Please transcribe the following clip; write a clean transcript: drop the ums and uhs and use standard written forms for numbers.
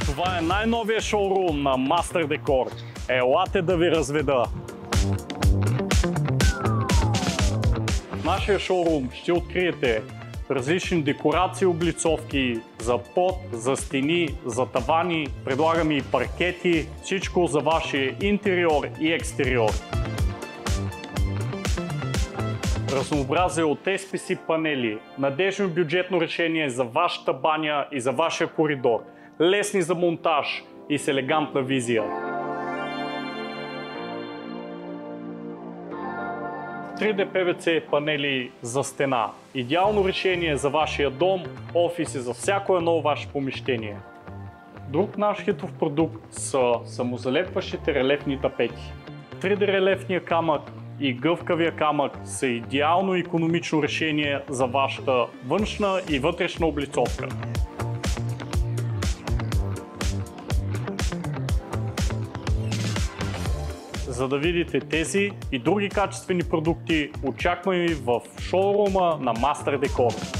Това е най-новия шоурум на Master Decor. Елате да ви разведа! В нашия шоурум ще откриете различни декорации и облицовки за под, за стени, за тавани. Предлагаме и паркети. Всичко за вашия интериор и екстериор. Разнообразие от SPC панели, надежно бюджетно решение за вашата баня и за вашия коридор. Лесни за монтаж и с елегантна визия. 3D PVC панели за стена. Идеално решение за вашия дом, офис и за всяко едно ваше помещение. Друг наш хитов продукт са самозалепващите релефни тапети. 3D релефния камък и гъвкавия камък са идеално икономично решение за вашата външна и вътрешна облицовка. За да видите тези и други качествени продукти, очакваме ви в шоурума на Master Decor.